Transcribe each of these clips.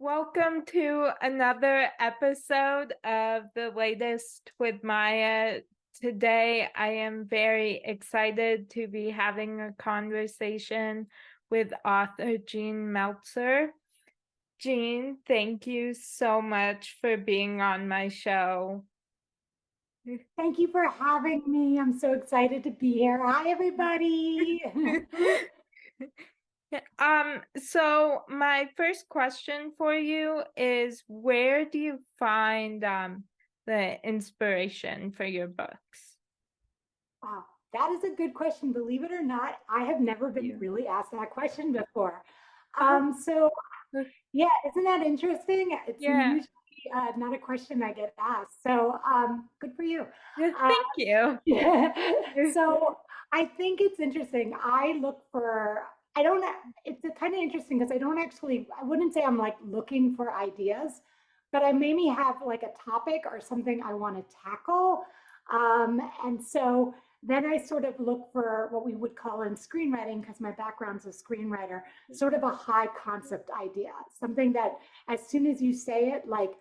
Welcome to another episode of The Latest with Maya. Today, I am very excited to be having a conversation with author Jean Meltzer. Jean, thank you so much for being on my show. Thank you for having me. I'm so excited to be here. Hi, everybody. So my first question for you is where do you find the inspiration for your books? Wow, that is a good question. Believe it or not, I have never been You. really asked that question before. Oh, So yeah, isn't that interesting? It's yeah. usually not a question I get asked. So good for you. Yeah, Uh, thank you. yeah. So I think it's interesting. I don't, it's kind of interesting because I wouldn't say I'm like looking for ideas, but I maybe have like a topic or something I want to tackle. And so then I sort of look for what we would call in screenwriting, because my background's a screenwriter, sort of a high concept idea, something that as soon as you say it, like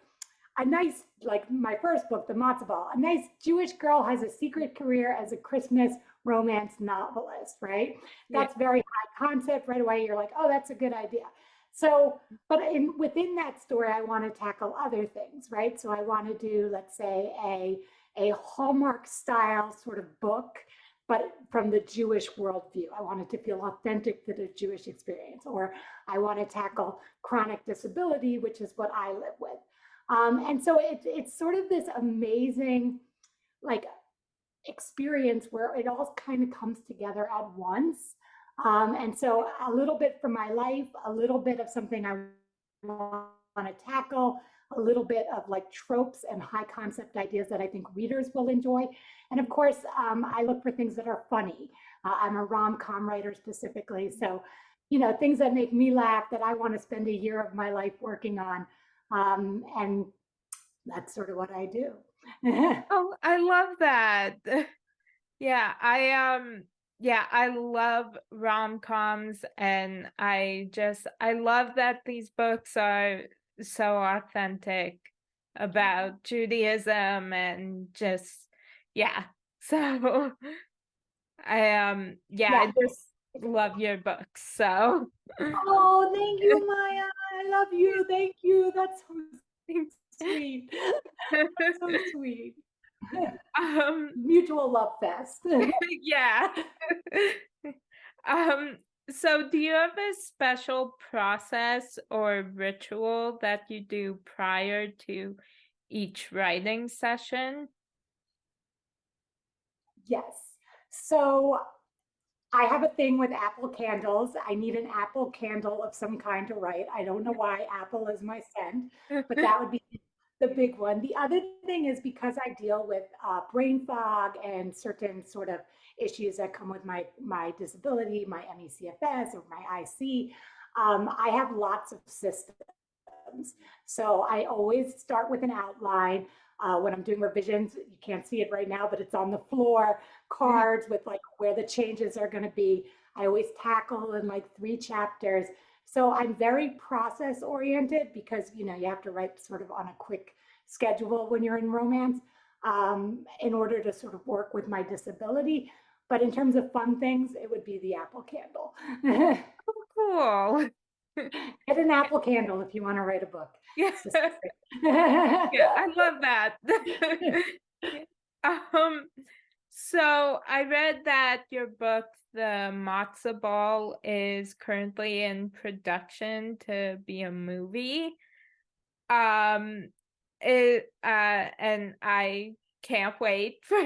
my first book, The Matzo Ball, a nice Jewish girl has a secret career as a Christmas romance novelist, right? Yeah. That's very high concept. Right away, you're like, oh, that's a good idea. So, but within that story, I want to tackle other things, right? So I want to do, let's say, a Hallmark style sort of book, but from the Jewish worldview. I want it to feel authentic to the Jewish experience. Or I want to tackle chronic disability, which is what I live with. And so it's sort of this amazing like experience where it all kind of comes together at once. And so a little bit from my life, a little bit of something I want to tackle, a little bit of like tropes and high concept ideas that I think readers will enjoy. And of course, I look for things that are funny. I'm a rom-com writer specifically. So, things that make me laugh that I want to spend a year of my life working on. And that's sort of what I do. Oh, I love that. Yeah, I love rom-coms and I love that these books are so authentic about Judaism and just yeah. So I Yeah. just love your books. So Oh, thank you, Maya. I love you. Thank you. That's so sweet. That's so sweet. um Mutual love fest. yeah. Um, so do you have a special process or ritual that you do prior to each writing session? Yes. So I have a thing with apple candles. I need an apple candle of some kind to write. I don't know why apple is my scent, but that would be the big one. The other thing is because I deal with brain fog and certain sort of issues that come with my disability, my MECFS or my IC. I have lots of systems. So I always start with an outline. When I'm doing revisions, you can't see it right now, but it's on the floor, cards with like where the changes are going to be. I always tackle in like 3 chapters. So I'm very process oriented because, you have to write sort of on a quick schedule when you're in romance in order to sort of work with my disability. But in terms of fun things, it would be the apple candle. Cool. Get an apple candle if you want to write a book. Yeah. Specific. Yeah, I love that. Yeah. Um, so I read that your book, The Matzo Ball, is currently in production to be a movie. Um, and I can't wait for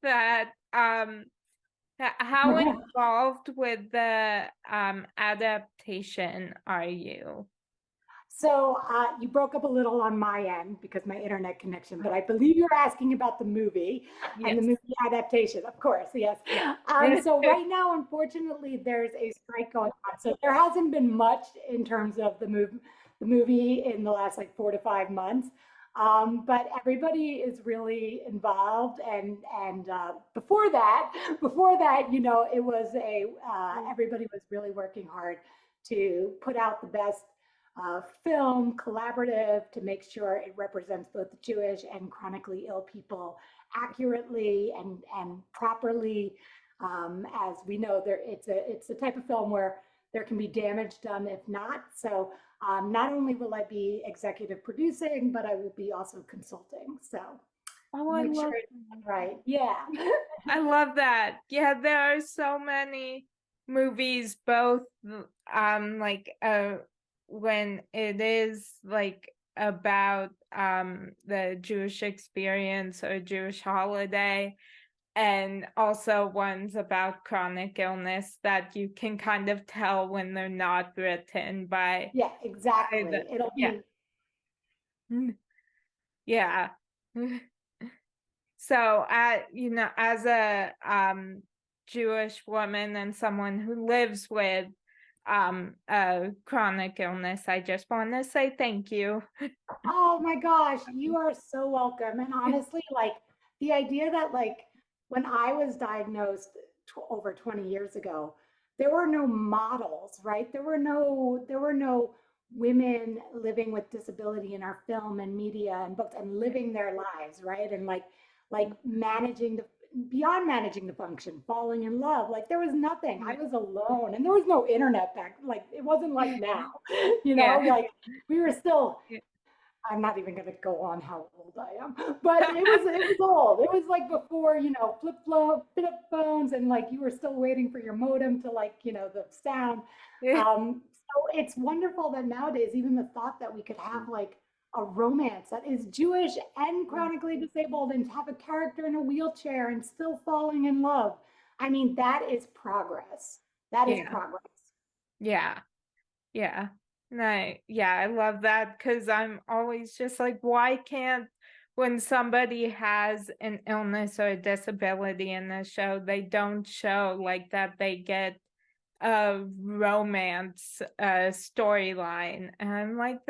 that. How involved with the adaptation are you? So you broke up a little on my end because my internet connection, but I believe you're asking about the movie and the Yes. movie adaptation, of course, yes. Yeah. So right now, unfortunately, there's a strike going on. So there hasn't been much in terms of the movie in the last like 4 to 5 months. But everybody is really involved, and before that, it was everybody was really working hard to put out the best film collaborative to make sure it represents both Jewish and chronically ill people accurately and properly. As we know, it's a type of film where there can be damage done if not. So not only will I be executive producing, but I will be also consulting. So Oh, I make sure love it's done right. Yeah. I love that. Yeah, there are so many movies, both like when it is like about the Jewish experience or Jewish holiday, and also ones about chronic illness that you can kind of tell when they're not written Yeah, by the exactly. It'll yeah. be, Yeah. So, as a Jewish woman and someone who lives with a chronic illness, I just want to say thank you. oh my gosh, you are so welcome. And honestly, like the idea that like when I was diagnosed over 20 years ago, there were no models, right? There were no women living with disability in our film and media and books and living their lives, right? And like managing the beyond managing the function, falling in love. Like there was nothing. I was alone and there was no internet back. Like it wasn't like now, Yeah. like we were still I'm not even going to go on how old I am, but it was old. It was like before, flip phones, and like you were still waiting for your modem to like the sound. So it's wonderful that nowadays even the thought that we could have like a romance that is Jewish and chronically disabled and have a character in a wheelchair and still falling in love. I mean, that is progress. That is Yeah. progress. Yeah. Yeah. No, yeah, I love that because I'm always just like, why can't when somebody has an illness or a disability in the show, they don't show like that they get a romance storyline. And I'm like,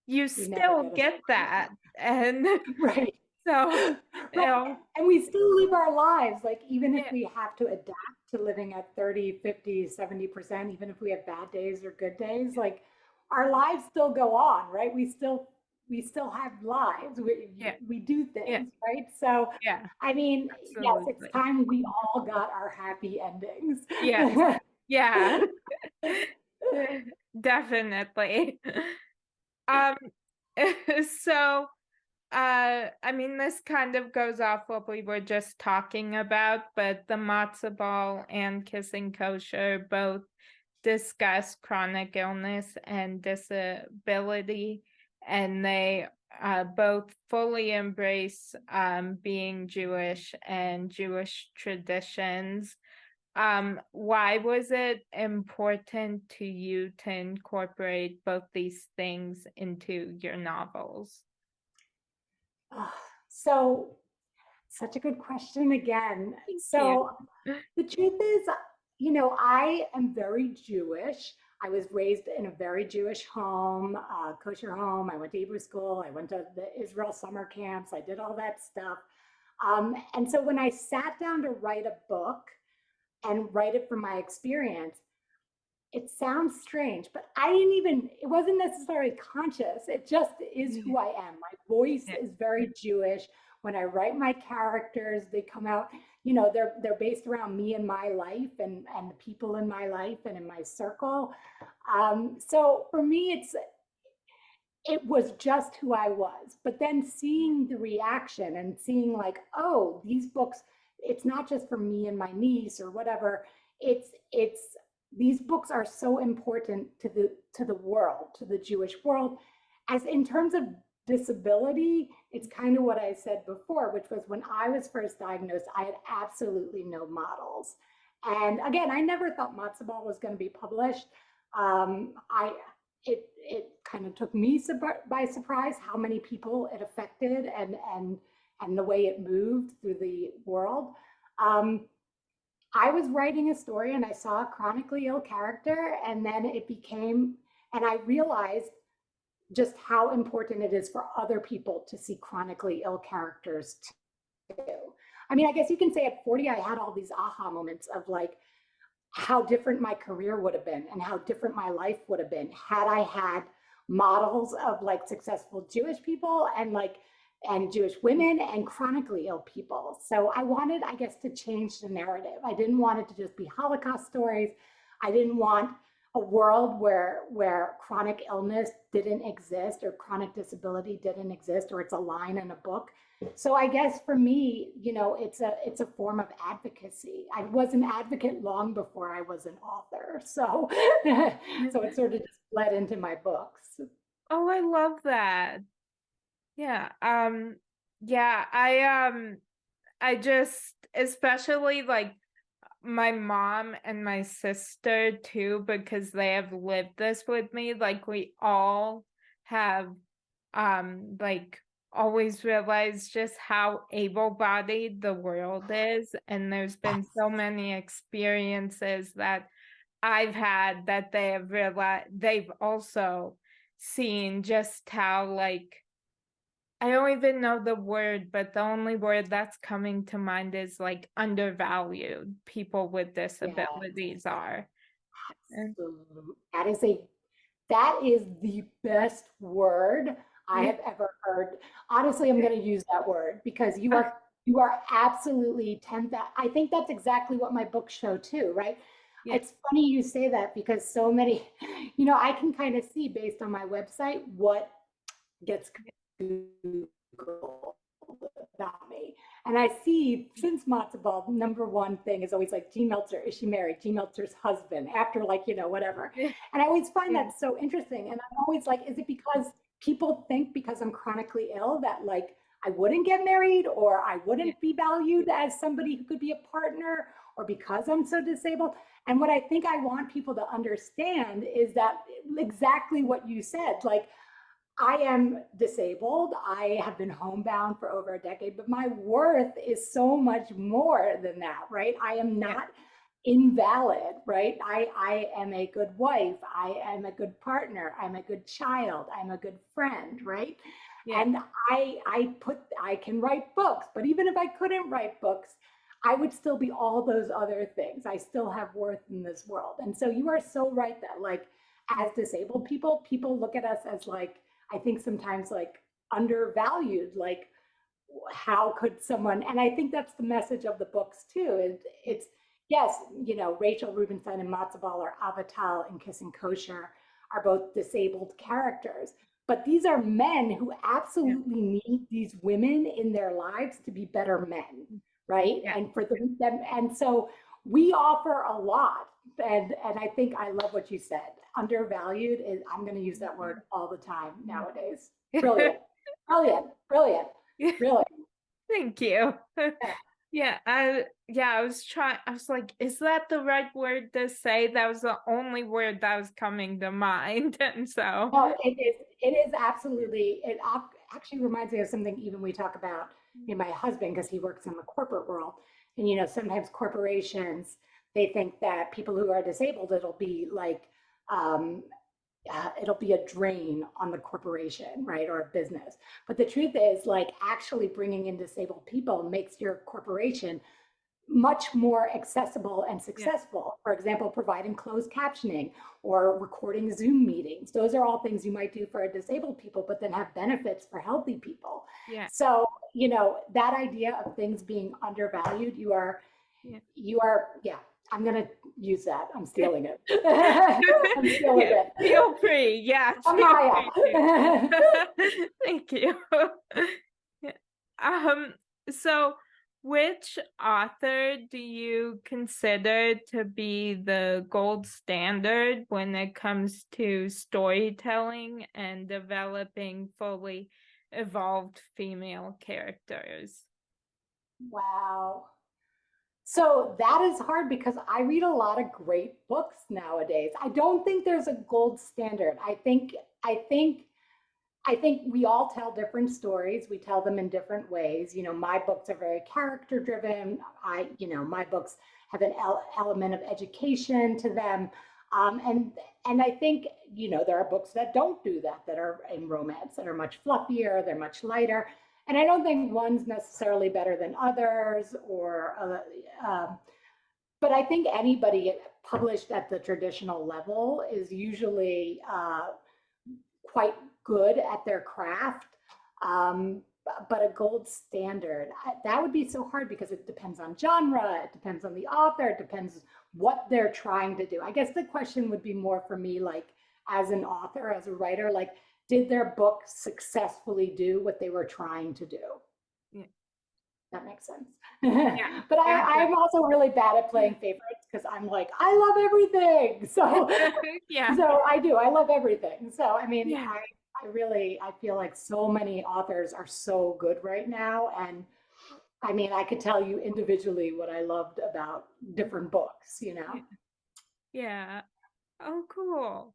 you We never still get a get that. And right. so, you Right. know, And we still live our lives, like even if yeah, we have to adapt to living at 30, 50, 70%, even if we have bad days or good days, like our lives still go on, right? We still have lives. yeah, We do yeah, things, right? So yeah, I mean, yes, it's absolutely. time we all got our happy endings. Yes, yeah, definitely. Um, so I mean, this kind of goes off what we were just talking about, but the matzo ball and kissing kosher both discuss chronic illness and disability, and they both fully embrace being Jewish and Jewish traditions. Why was it important to you to incorporate both these things into your novels? Ah, so, such a good question again. Thank you. So, the truth is, I am very Jewish. I was raised in a very Jewish home, kosher home. I went to Hebrew school. I went to the Israel summer camps. I did all that stuff. And so when I sat down to write a book and write it from my experience, it sounds strange, but it wasn't necessarily conscious. It just is Yeah, who I am. My voice yeah, is very Jewish. When I write my characters, they come out, they're based around me and my life and the people in my life and in my circle. So for me, it was just who I was. But then seeing the reaction and seeing like, oh, these books, it's not just for me and my niece or whatever. It's these books are so important to the world, to the Jewish world. As in terms of disability, it's kind of what I said before, which was when I was first diagnosed, I had absolutely no models. And again, I never thought Matzo Ball was going to be published. I it kind of took me by surprise how many people it affected and the way it moved through the world. Um, I was writing a story and I saw a chronically ill character, and then and I realized just how important it is for other people to see chronically ill characters too. I mean, I guess you can say at 40, I had all these aha moments of like, how different my career would have been and how different my life would have been had I had models of like successful Jewish people and like and Jewish women and chronically ill people. So I wanted, I guess, to change the narrative. I didn't want it to just be Holocaust stories. I didn't want a world where chronic illness didn't exist or chronic disability didn't exist or it's a line in a book. So I guess for me, it's a form of advocacy. I was an advocate long before I was an author. So so it sort of just bled into my books. Oh, I love that. Yeah. Yeah, I just, especially like my mom and my sister too, because they have lived this with me. Like we all have like always realized just how able-bodied the world is. And there's been so many experiences that I've had that they have realized they've also seen just how like I don't even know the word, but the only word that's coming to mind is like undervalued people with Yeah, disabilities are. And absolutely. That is the best word I yeah, have ever heard. Honestly, I'm going to use that word because you are absolutely 10,000. I think that's exactly what my books show too, right? yeah, It's funny you say that because so many, I can kind of see based on my website what gets Googled about me. And I see since matzo ball, number one thing is always like Jean Meltzer, is she married? Jean Meltzer's husband, after like, whatever. yeah, And I always find yeah, that so interesting. And I'm always like, is it because people think because I'm chronically ill that like I wouldn't get married or I yeah, wouldn't be valued as somebody who could be a partner or because I'm so disabled? And what I think I want people to understand is that exactly what you said, like I am disabled. I have been homebound for over a decade, but my worth is so much more than that, right? I am yeah, not invalid, right? I am a good wife. I am a good partner. I'm a good child. I'm a good friend, right? yeah, And I can write books, but even if I couldn't write books, I would still be all those other things. I still have worth in this world. And so you are so right that like yeah, as disabled people look at us as like I think sometimes like undervalued, like how could someone, and I think that's the message of the books too. yeah, It's yes, Rachel Rubenstein and Matzo Ball or Avatal and Kissing Kosher are both disabled characters, but these are men who yeah, absolutely need these women in their lives to be better men, right? yeah, And for them, and so we offer a lot. And I think I love what you said. Undervalued is I'm going to use that word all the time nowadays. yeah. Brilliant, brilliant, brilliant, really. Thank you. Yeah. Yeah, I was like, is that the right word to say? That was the only word that was coming to mind. And so No, it is absolutely, actually reminds me of something even we talk about in my husband, because he works in the corporate world. And, sometimes corporations, they think that people who are disabled, um, it'll be a drain on the corporation, right, or a business. But the truth is, like, actually bringing in disabled people makes your corporation much more accessible and yeah, successful. For example, providing closed captioning or recording Zoom meetings. Those are all things you might do for a disabled people, but then have benefits for healthy people. yeah, So, that idea of things being undervalued, yeah. yeah, I'm going to use that. I'm stealing it. I'm stealing Yeah, it. feel free. Yeah, feel free to. Amaya. Thank you. Yeah. Um, so which author do you consider to be the gold standard when it comes to storytelling and developing fully evolved female characters? Wow. So that is hard because I read a lot of great books nowadays. I don't think there's a gold standard. I think we all tell different stories. We tell them in different ways. My books are very character driven. My books have an element of education to them. And I think, there are books that don't do that, that are in romance, that are much fluffier, they're much lighter. And I don't think one's necessarily better than others or but I think anybody published at the traditional level is usually quite good at their craft. But a gold standard, that would be so hard because it depends on genre, it depends on the author, it depends what they're trying to do. I guess the question would be more for me, like as an author, as a writer, like did their book successfully do what they were trying to do? Yeah. That makes sense. Yeah. But Yeah. I'm also really bad at playing favorites because I'm like, I love everything. So Yeah. so I do. I love everything. So I mean, Yeah. I really I feel like so many authors are so good right now. And I mean, I could tell you individually what I loved about different books, you know. Yeah. Yeah. Oh, cool.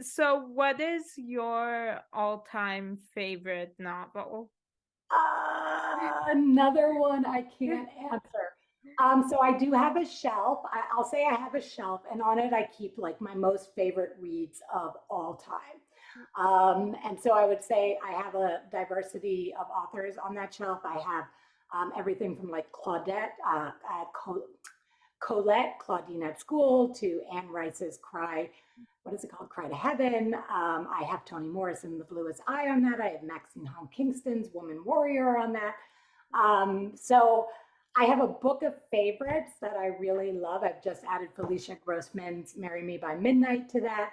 So what is your all-time favorite novel? Another one I can't answer. So I do have a shelf. I'll say I have a shelf, and on it I keep like my most favorite reads of all time. And so I would say I have a diversity of authors on that shelf. I have everything from like Colette, Claudine at School, to Anne Rice's Cry, what is it called? Cry to Heaven. I have Toni Morrison, The Bluest Eye on that. I have Maxine Home Kingston's Woman Warrior on that. So I have a book of favorites that I really love. I've just added Felicia Grossman's Marry Me by Midnight to that.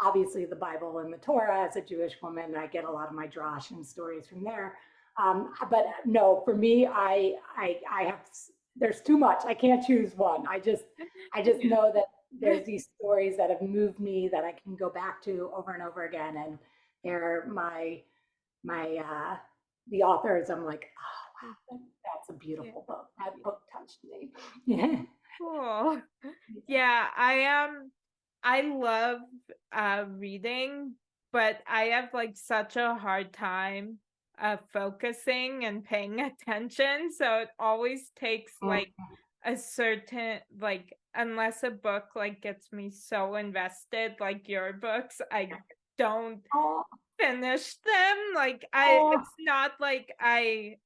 Obviously, the Bible and the Torah. As a Jewish woman, I get a lot of my drash and stories from there. But no, for me, I have, there's too much. I can't choose one. I just know that there's these stories that have moved me that I can go back to over and over again, and they're my the authors. I'm like, oh wow, that's a beautiful book. That book touched me. Yeah. Cool. Yeah, I love reading, but I have like such a hard time focusing and paying attention. So it always takes like a certain like unless a book like gets me so invested like your books, I don't Oh, finish them. Like oh, it's not like I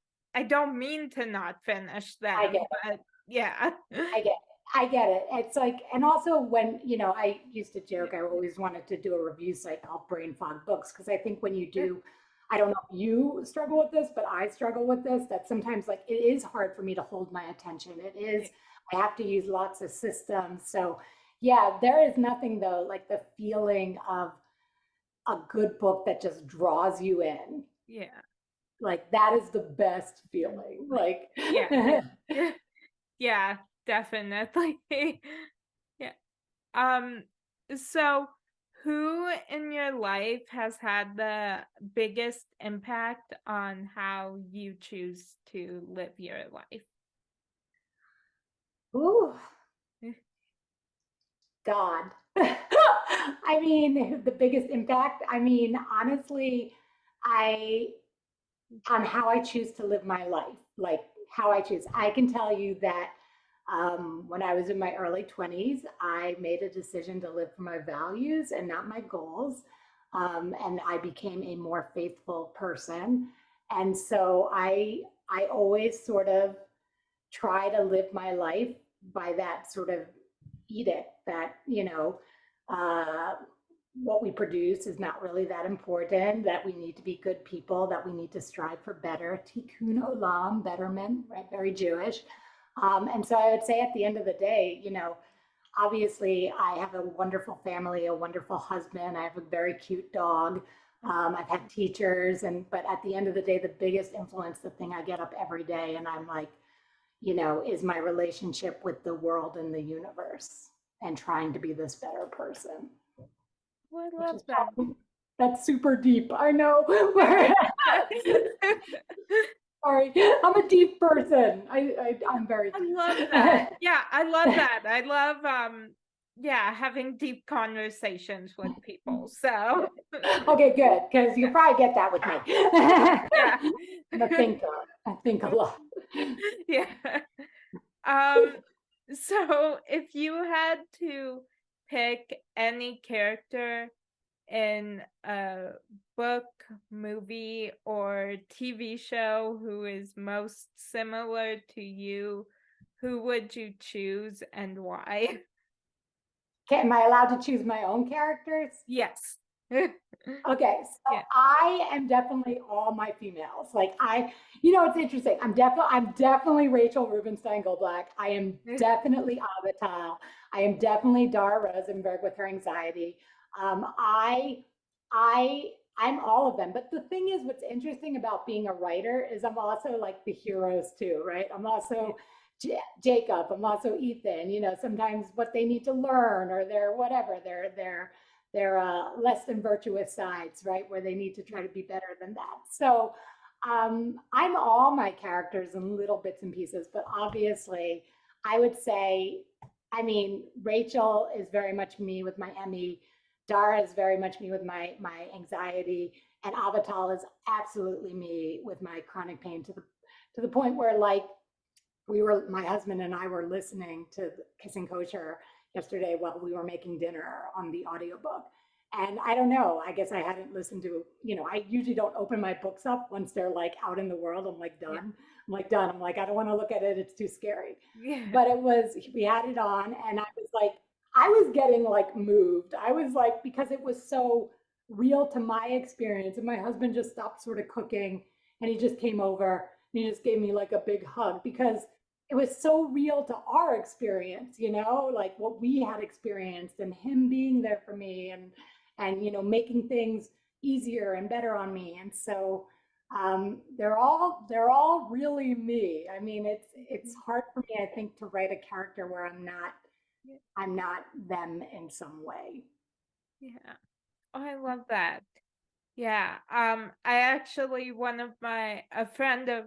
don't mean to not finish I get them, it. but yeah. I get it. I get it. It's like, and also when, I used to Yeah. joke, I always wanted to do a review site called Brain Fog Books, because I think when you do, I don't know if you struggle with this, but I struggle with this, that sometimes like it is hard for me to hold my attention. It is, I have to use lots of systems. So yeah, there is nothing though, like the feeling of a good book that just draws you in. Yeah. Like that is the best feeling. Like, Yeah. Yeah, definitely. Yeah. Um, so who in your life has had the biggest impact on how you choose to live your life? ooh, God. I mean, the biggest impact, I mean, honestly, I, on how I choose to live my life, like how I choose. I can tell you that when I was in my early 20s, I made a decision to live for my values and not my goals. And I became a more faithful person. And so I always sort of try to live my life by that sort of edict that, uh, what we produce is not really that important, that we need to be good people, that we need to strive for better, tikkun olam, betterment, right? Very Jewish. And so I would say at the end of the day, obviously I have a wonderful family, a wonderful husband, I have a very cute dog. I've had teachers, but at the end of the day, the biggest influence, the thing I get up every day and I'm like, is my relationship with the world and the universe and trying to be this better person, Oh, I which love is that. probably, that's super deep. I know. Sorry, I'm a deep person. I'm very I deep. love that. Yeah, I love that. I love yeah, having deep conversations with people. So Okay, good, because you probably get that with me. yeah. I'm a thinker. I think a lot. Yeah. Um, so if you had to pick any character in a book, movie, or TV show who is most similar to you, who would you choose and why? Am I allowed to choose my own characters? Yes. Okay, so Yeah. I am definitely all my females. It's interesting. I'm definitely Rachel Rubenstein Goldblatt. I am definitely Avatar. I am definitely Dara Rosenberg with her anxiety. Um, I, I, I'm all of them. But the thing is, what's interesting about being a writer is I'm also like the heroes too, right? I'm Yeah. also Jacob. I'm also Ethan. Sometimes what they need to learn or their whatever, their less than virtuous sides, right? Where they need to try to be better than that. So I'm all my characters in little bits and pieces, but obviously, I would say, I mean, Rachel is very much me with my Emmy. Dara is very much me with my anxiety, and Avatar is absolutely me with my chronic pain to the point where my husband and I were listening to Kissing Kosher yesterday while we were making dinner on the audiobook. And I don't know, I guess I hadn't listened to, I usually don't open my books up once they're like out in the world. I'm like Yeah. done. I'm like done. I'm like, I don't want to look at it. It's too scary. Yeah. But we had it on and I was getting like moved. I was like, because it was so real to my experience. And my husband just stopped sort of cooking and he just came over and he just gave me like a big hug because it was so real to our experience, like what we had experienced and him being there for me and making things easier and better on me. And so they're all really me. I mean, it's hard for me, I think, to write a character where I'm not them in some way. Yeah. Oh, I love that. Yeah. I actually, a friend of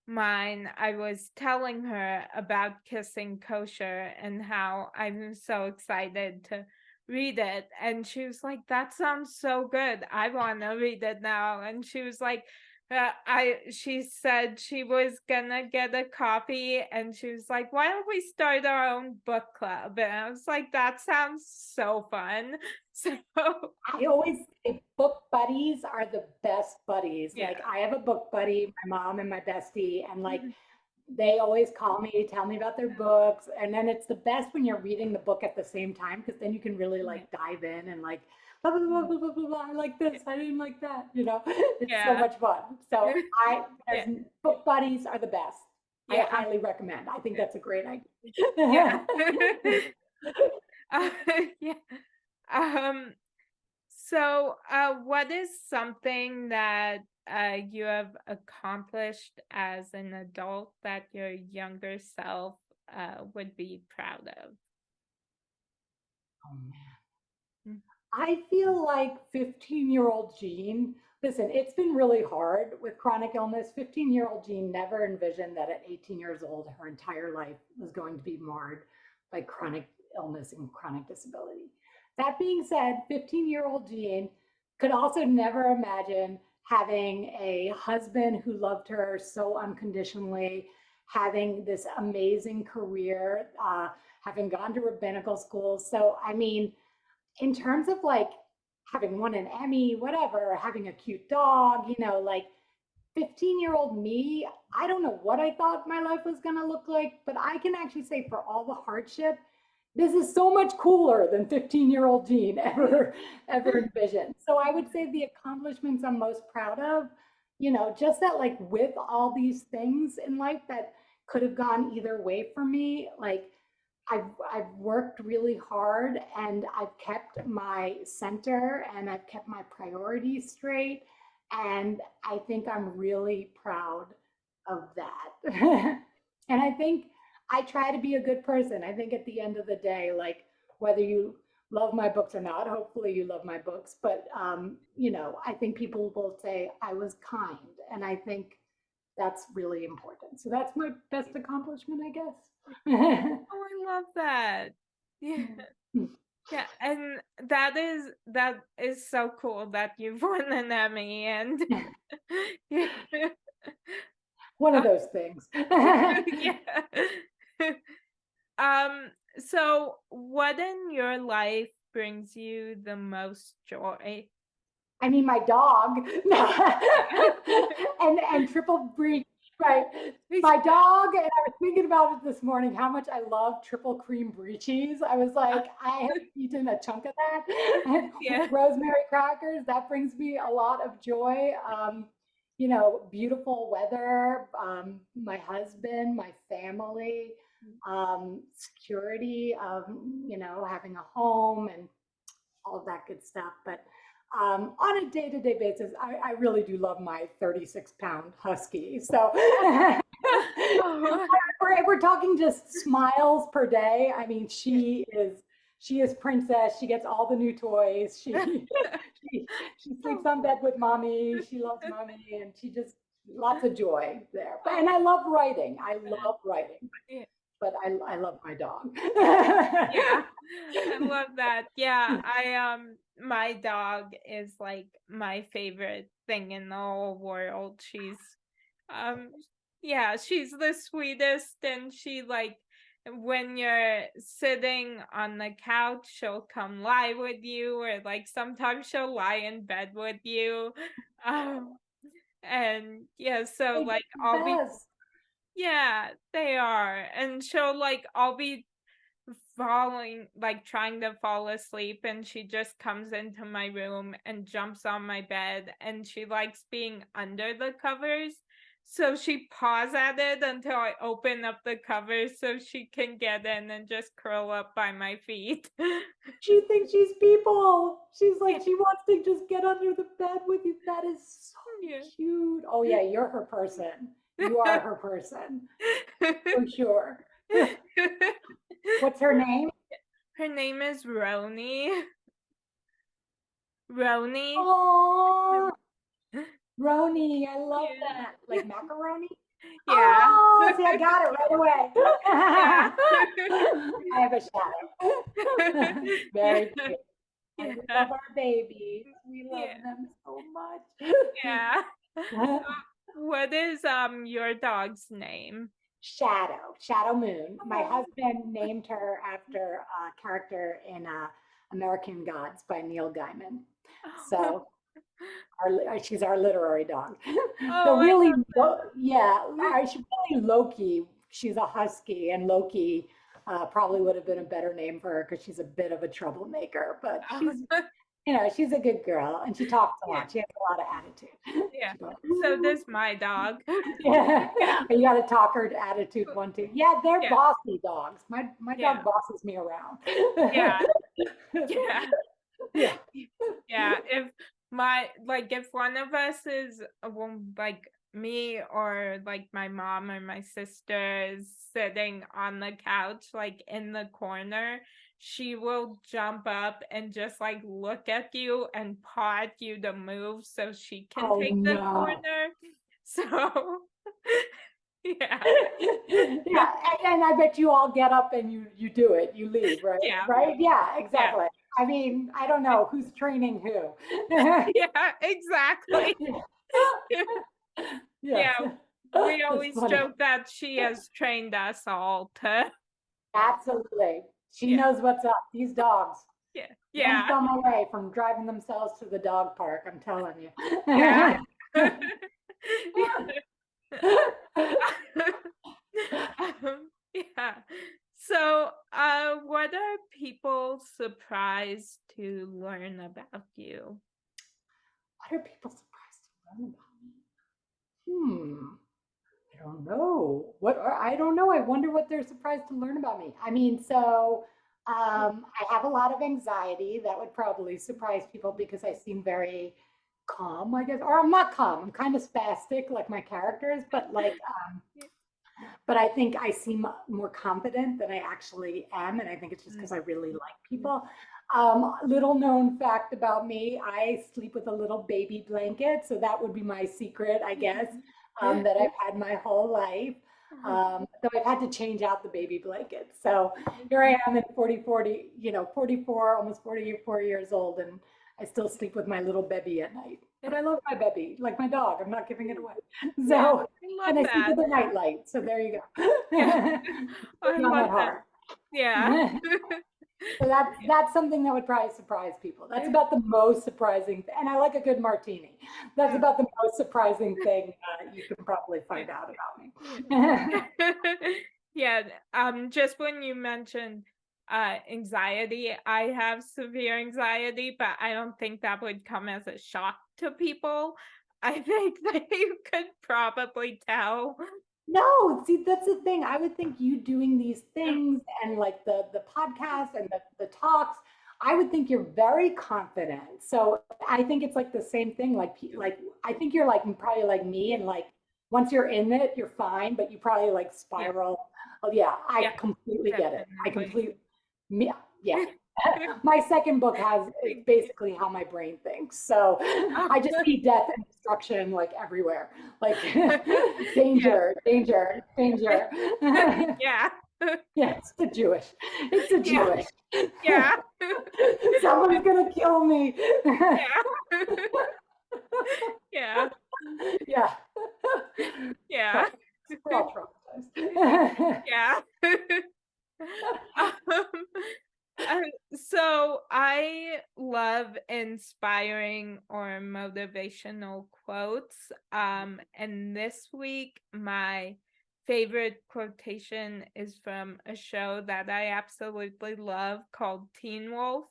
mine, I was telling her about Kissing Kosher and how I'm so excited to read it. And she was like, that sounds so good. I want to read it now. And she was like, she said she was gonna get a copy and she was like, why don't we start our own book club? And I was like, that sounds so fun. So, I always say book buddies are the best buddies. Like yeah. I have a book buddy, my mom and my bestie, and they always call me, tell me about their books. And then it's the best when you're reading the book at the same time because then you can really Yeah. like dive in and like blah blah blah blah blah blah, blah. I like this, I didn't like that. It's so Yeah. much fun. So I Yeah. there's book buddies are the best. I Yeah. highly recommend. I think that's a great Yeah. idea. Uh, yeah. Um, what is something that you have accomplished as an adult that your younger self would be proud of? Oh man. Mm. I feel like 15-year-old Jean, listen, it's been really hard with chronic illness. 15-year-old Jean never envisioned that at 18 years old, her entire life was going to be marred by chronic illness and chronic disability. That being said, 15-year-old Jean could also never imagine having a husband who loved her so unconditionally, having this amazing career, having gone to rabbinical school. So, I mean, in terms of like having won an Emmy, whatever, having a cute dog, like 15-year-old me, I don't know what I thought my life was going to look like, but I can actually say for all the hardship, this is so much cooler than 15-year-old Jean ever envisioned. So I would say the accomplishments I'm most proud of, just that like with all these things in life that could have gone either way for me, like I've worked really hard and I've kept my center and I've kept my priorities straight. And I think I'm really proud of that. And I think I try to be a good person. I think at the end of the day, like whether you love my books or not, hopefully you love my books, but I think people will say I was kind. And I think that's really important. So that's my best accomplishment, I guess. Oh, I love that. Yeah. Yeah, and that is so cool that you've won an Emmy and yeah. One Uh, of those things. yeah. Um, so what in your life brings you the most joy? I mean, my dog, and Triple Breach. Right. My dog, and I was thinking about it this morning, how much I love triple cream brie cheese. I was like, I have eaten a chunk of that with Yeah. rosemary crackers. That brings me a lot of joy. Beautiful weather, my husband, my family, security of, having a home and all of that good stuff. But on a day-to-day basis, I really do love my 36-pound husky. So Oh, we're talking just smiles per day. I mean, she is princess. She gets all the new toys. She sleeps on bed with mommy. She loves mommy, and she just lots of joy there. And I love writing. I love writing, yeah. but I love my dog. Yeah, I love that. Yeah, my dog is like my favorite thing in the whole world. Um, yeah, she's the sweetest, and she like when you're sitting on the couch, she'll come lie with you, or like sometimes she'll lie in bed with you. Um, and yeah, so They're like the I'll be, best. yeah, they are, and I'll be falling like trying to fall asleep, and she just comes into my room and jumps on my bed, and she likes being under the covers, so she paws at it until I open up the covers so she can get in and just curl up by my feet. She thinks she's people. She's Yeah. like, she wants to just get under the bed with you. That is so cute. Oh, yeah, you're her person. You are her person, for sure. What's her name? Her name is Roni. Roni. Oh, Roni. I love Yeah. that. Like macaroni? Yeah. Oh, see, I got it right away. Yeah. I have a shadow. Very cute. We Yeah. love our babies. We love Yeah. them so Yeah. much. What is your dog's name? Shadow Moon. My Oh. husband named her after a character in American Gods by Neil Gaiman. So she's our literary dog. So Oh, I really, love that. yeah, she's really Loki. She's a husky, and Loki probably would have been a better name for her because she's a bit of a troublemaker. But Oh, she's a good girl, and she talks a yeah, lot. She has a lot of attitude. yeah. She goes, So does my dog. yeah, Yeah, you got a talker attitude one too. Yeah, they're yeah, bossy dogs. My yeah, dog bosses me around. yeah, yeah. Yeah. Yeah, if one of us is like me or like my mom or my sister is sitting on the couch like in the corner, she will jump up and just like look at you and paw at you to move so she can Oh take the no. corner. So yeah. Yeah, and I bet you all get up and you do it. You leave, right? Yeah. Right? Yeah, Yeah. exactly. I mean, I don't know who's training who. Yeah, exactly. Yes, Yeah, we that's always funny. joke that she has trained us all to Absolutely. She yeah, knows what's up. These dogs. yeah, One yeah, thumb away from driving themselves to the dog park, I'm telling you. yeah. Yeah. So, what are people surprised to learn about you? What are people surprised to learn about me? I don't know. I don't know. I wonder what they're surprised to learn about me. I mean, I have a lot of anxiety. That would probably surprise people because I seem very calm, I guess. Or I'm not calm. I'm kind of spastic like my characters, but I think I seem more confident than I actually am. And I think it's just because I really like people. Little known fact about me, I sleep with a little baby blanket. So that would be my secret, I guess, that I've had my whole life. Though I've had to change out the baby blanket. So here I am at 44, almost 44 years old, and I still sleep with my little baby at night. But I love my baby, like my dog. I'm not giving it away. Yeah, So, I love and I sleep that. with a nightlight. So there you go. Yeah, It's I not love that that. hard. Yeah. So that's something that would probably surprise people. That's about the most surprising, and I like a good martini. That's about the most surprising thing you can probably find out about me. Yeah, just when you mentioned anxiety, I have severe anxiety, but I don't think that would come as a shock to people. I think they could probably tell. No, see, that's the thing. I would think you doing these things and like the podcast and the talks, I would think you're very confident. So I think it's like the same thing. Like I think you're like probably like me, and like once you're in it, you're fine, but you probably like Yeah, spiral. Oh yeah, I yeah, completely get it. I definitely. completely, me, yeah. My second book has it's basically how my brain thinks. So I just see death and destruction like everywhere. Like Yeah. danger, danger, danger. Yeah. Yeah, it's the Jewish. It's the Yeah. Jewish. Yeah. Someone's gonna kill me. Yeah. Yeah. Yeah. Yeah. Trust. We're all traumatized. Yeah. Um, uh, so I love inspiring or motivational quotes. And this week, my favorite quotation is from a show that I absolutely love called Teen Wolf.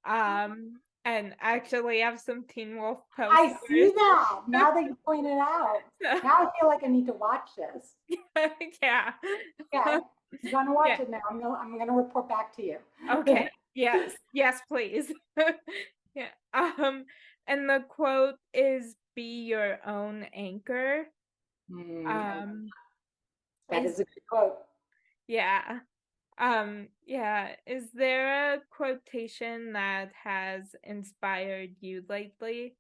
And I actually have some Teen Wolf I see posters. that now that you point it out. Now I feel like I need to watch this. Yeah. Okay, I'm gonna watch Yeah. it now. I'm gonna report back to you. Okay. Yes. Yes, please. Yeah. And the quote is "Be your own anchor." Um, That is is a good quote. yeah. Yeah. Is there a quotation that has inspired you lately?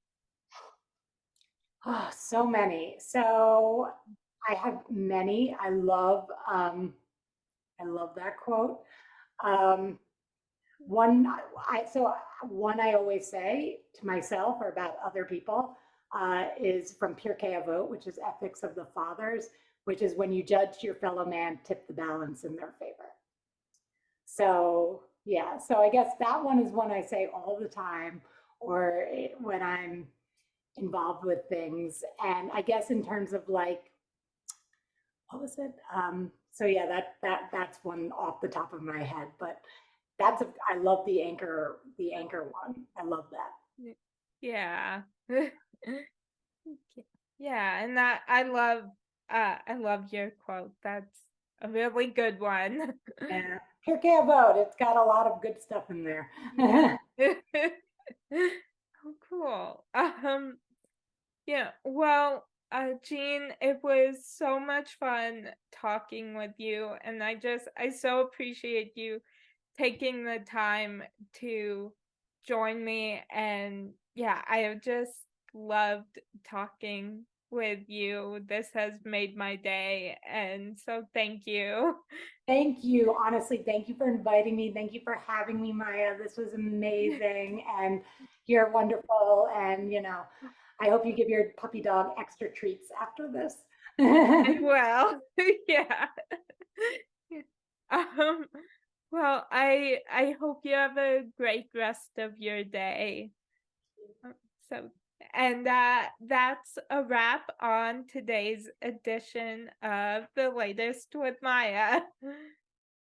Oh, so many. So I have many. I love that quote. Um, one one I always say to myself or about other people is from Pirkei Avot, which is Ethics of the Fathers, which is when you judge your fellow man, tip the balance in their favor. So yeah, so I guess that one is one I say all the time, or when I'm involved with things. And I guess in terms of like, what was it? So yeah, that's one off the top of my head. But I love the anchor one. I love that. Y- Yeah. Yeah, and that I love your quote. That's a really good one. Yeah, Pirkei Avot. It's got a lot of good stuff in there. Yeah. Oh, cool. Yeah, well, Jean, it was so much fun talking with you, and I so appreciate you taking the time to join me. And yeah, I have just loved talking with you. This has made my day, and so thank you. Thank you. Honestly, thank you for inviting me. Thank you for having me, Maya. This was amazing, and you're wonderful. And I hope you give your puppy dog extra treats after this. I will. Yeah. Um, well, I hope you have a great rest of your day. Uh, So, and that's a wrap on today's edition of The Latest with Maya.